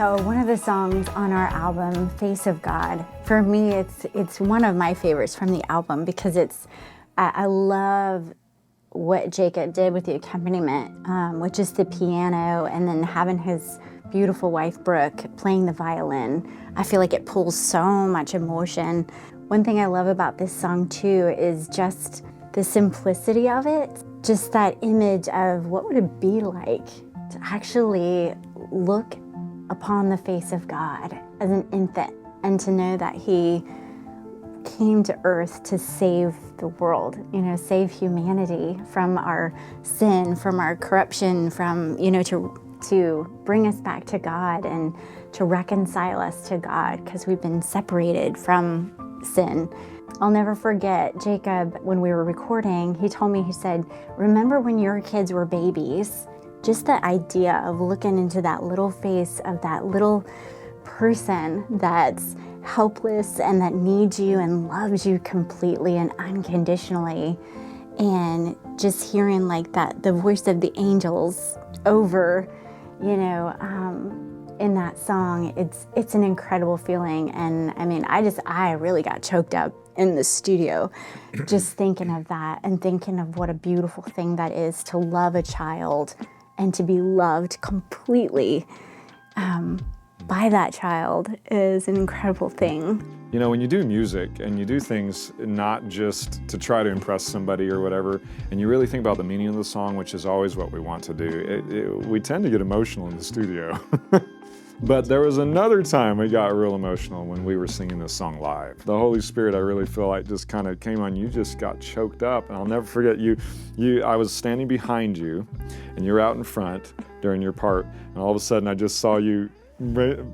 So one of the songs on our album, Face of God, for me, it's one of my favorites from the album because I love what Jacob did with the accompaniment, which is the piano, and then having his beautiful wife, Brooke, playing the violin. I feel like it pulls so much emotion. One thing I love about this song too is just the simplicity of it, just that image of what would it be like to actually look upon the face of God as an infant and to know that he came to earth to save the world, save humanity from our sin, from our corruption, from, to bring us back to God and to reconcile us to God because we've been separated from sin. I'll never forget Jacob, when we were recording, he told me, he said, remember when your kids were babies? Just the idea of looking into that little face of that little person that's helpless and that needs you and loves you completely and unconditionally, and just hearing like that, the voice of the angels over, in that song, it's an incredible feeling. And I mean, I really got choked up in the studio just thinking of that and thinking of what a beautiful thing that is to love a child and to be loved completely by that child is an incredible thing. When you do music and you do things not just to try to impress somebody or whatever, and you really think about the meaning of the song, which is always what we want to do, we tend to get emotional in the studio. But there was another time we got real emotional when we were singing this song live. The Holy Spirit, I really feel like, just kind of came on. You just got choked up, and I'll never forget you. I was standing behind you, and you were out in front during your part, and all of a sudden I just saw you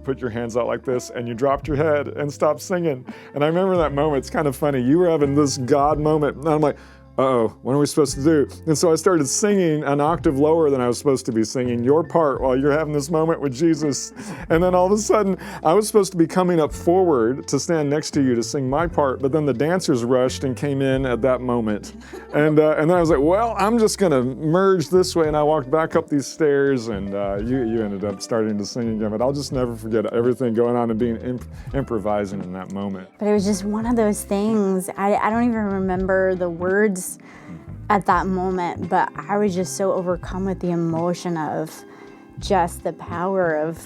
put your hands out like this, and you dropped your head and stopped singing. And I remember that moment. It's kind of funny. You were having this God moment, and I'm like, uh-oh, what are we supposed to do? And so I started singing an octave lower than I was supposed to be singing your part while you're having this moment with Jesus. And then all of a sudden, I was supposed to be coming up forward to stand next to you to sing my part, but then the dancers rushed and came in at that moment. And then I was like, well, I'm just gonna merge this way. And I walked back up these stairs, and you ended up starting to sing again. But I'll just never forget everything going on and being improvising in that moment. But it was just one of those things. I don't even remember the words at that moment, but I was just so overcome with the emotion of just the power of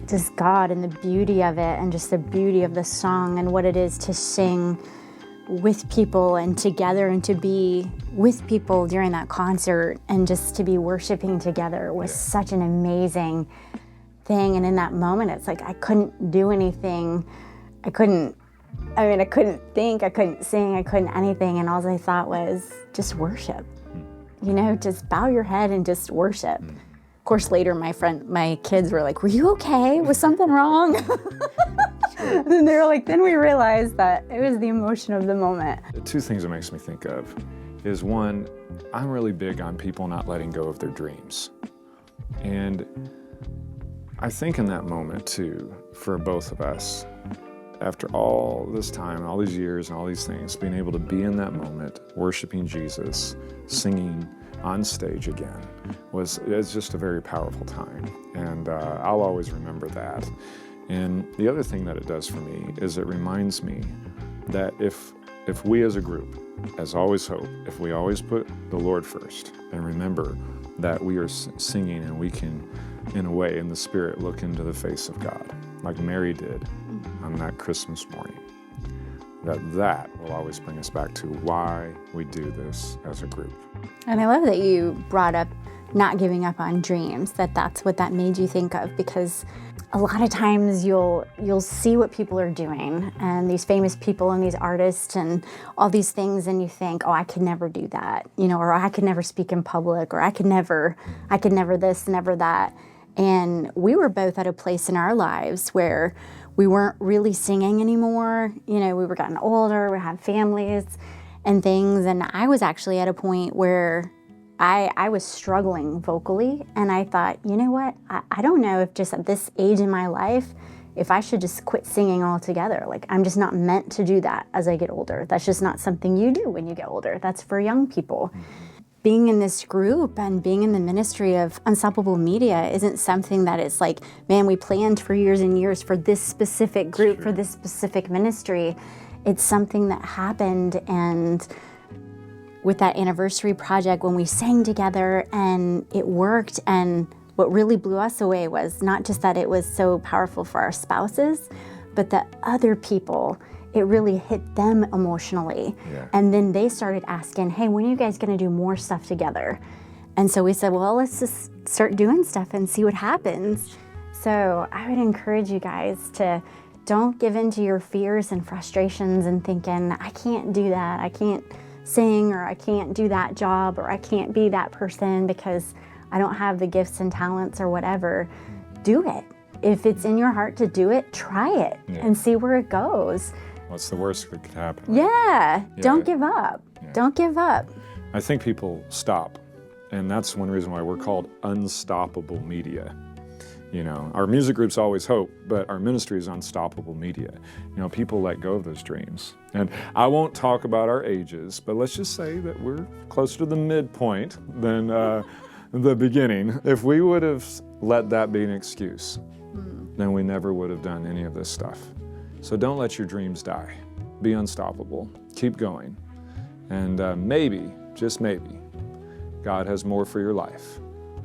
just God and the beauty of it, and just the beauty of the song and what it is to sing with people and together and to be with people during that concert and just to be worshiping together was such an amazing thing. And in that moment, it's like I couldn't do anything. I couldn't think, I couldn't sing, I couldn't anything, and all I thought was just worship. Just bow your head and just worship. Of course, later my kids were like, were you okay? Was something wrong? And they were like, then we realized that it was the emotion of the moment. Two things it makes me think of is, one, I'm really big on people not letting go of their dreams. And I think in that moment too, for both of us, after all this time, all these years and all these things, being able to be in that moment, worshiping Jesus, singing on stage again, it's just a very powerful time. And I'll always remember that. And the other thing that it does for me is it reminds me that if we as a group, as Always Hope, if we always put the Lord first and remember that we are singing and we can, in a way, in the Spirit, look into the face of God, like Mary did on that Christmas morning, that will always bring us back to why we do this as a group. And I love that you brought up not giving up on dreams, that's what that made you think of, because a lot of times you'll see what people are doing and these famous people and these artists and all these things, and you think, oh, I could never do that, or I could never speak in public, or I could never this, never that. And we were both at a place in our lives where we weren't really singing anymore. We were getting older, we had families and things. And I was actually at a point where I was struggling vocally. And I thought, you know what? I don't know if just at this age in my life, if I should just quit singing altogether. Like, I'm just not meant to do that as I get older. That's just not something you do when you get older. That's for young people. being in this group and being in the ministry of Unstoppable Media isn't something that it's like, man, we planned for years and years for this specific group, for this specific ministry. It's something that happened, and with that anniversary project, when we sang together and it worked, and what really blew us away was not just that it was so powerful for our spouses, but that other people, it really hit them emotionally. Yeah. And then they started asking, hey, when are you guys gonna do more stuff together? And so we said, well, let's just start doing stuff and see what happens. So I would encourage you guys to don't give in to your fears and frustrations and thinking, I can't do that, I can't sing, or I can't do that job, or I can't be that person because I don't have the gifts and talents or whatever. Do it. If it's in your heart to do it, try it and see where it goes. What's the worst that could happen? Yeah, don't give up. Yeah. Don't give up. I think people stop, and that's one reason why we're called Unstoppable Media. You know, our music group's Always Hope, but our ministry is Unstoppable Media. You know, people let go of those dreams. And I won't talk about our ages, but let's just say that we're closer to the midpoint than the beginning. If we would have let that be an excuse, then we never would have done any of this stuff. So don't let your dreams die. Be unstoppable. Keep going. And maybe, just maybe, God has more for your life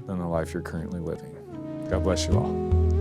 than the life you're currently living. God bless you all.